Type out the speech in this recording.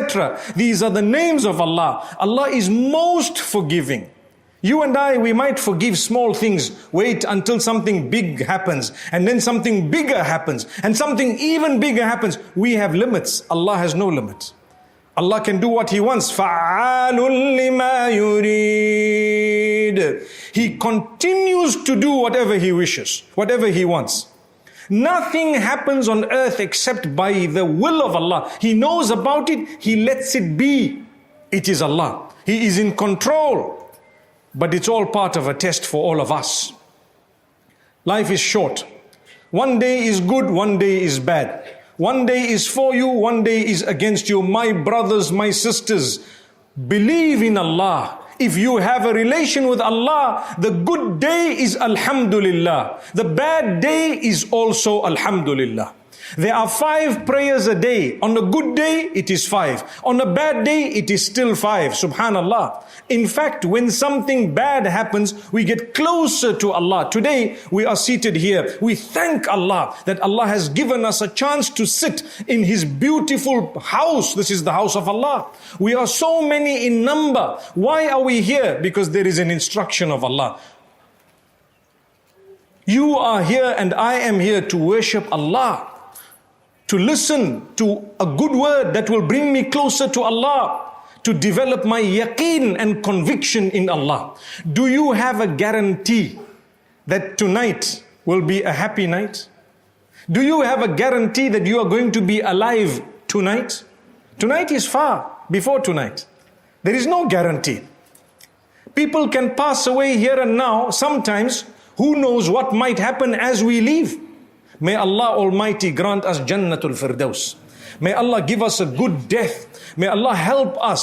etc. These are the names of Allah. Allah is most forgiving. You and I, we might forgive small things, wait until something big happens, and then something bigger happens, and something even bigger happens. We have limits. Allah has no limit. Allah can do what He wants. فَعَالٌ لِمَا يُرِيدُ. He continues to do whatever He wishes, whatever He wants. Nothing happens on earth except by the will of Allah. He knows about it, He lets it be. It is Allah. He is in control. But it's all part of a test for all of us. Life is short. One day is good, one day is bad. One day is for you, one day is against you. My brothers, my sisters, believe in Allah. If you have a relation with Allah, the good day is Alhamdulillah. The bad day is also Alhamdulillah. There are 5 prayers a day. On a good day, it is 5. On a bad day, it is still 5. Subhanallah. In fact, when something bad happens, we get closer to Allah. Today, we are seated here. We thank Allah that Allah has given us a chance to sit in His beautiful house. This is the house of Allah. We are so many in number. Why are we here? Because there is an instruction of Allah. You are here and I am here to worship Allah. To listen to a good word that will bring me closer to Allah, to develop my yaqeen and conviction in Allah. Do you have a guarantee that tonight will be a happy night? Do you have a guarantee that you are going to be alive tonight? Tonight is far before tonight. There is no guarantee. People can pass away here and now. Sometimes, who knows what might happen as we leave? May Allah Almighty grant us Jannatul Firdaus. May Allah give us a good death. May Allah help us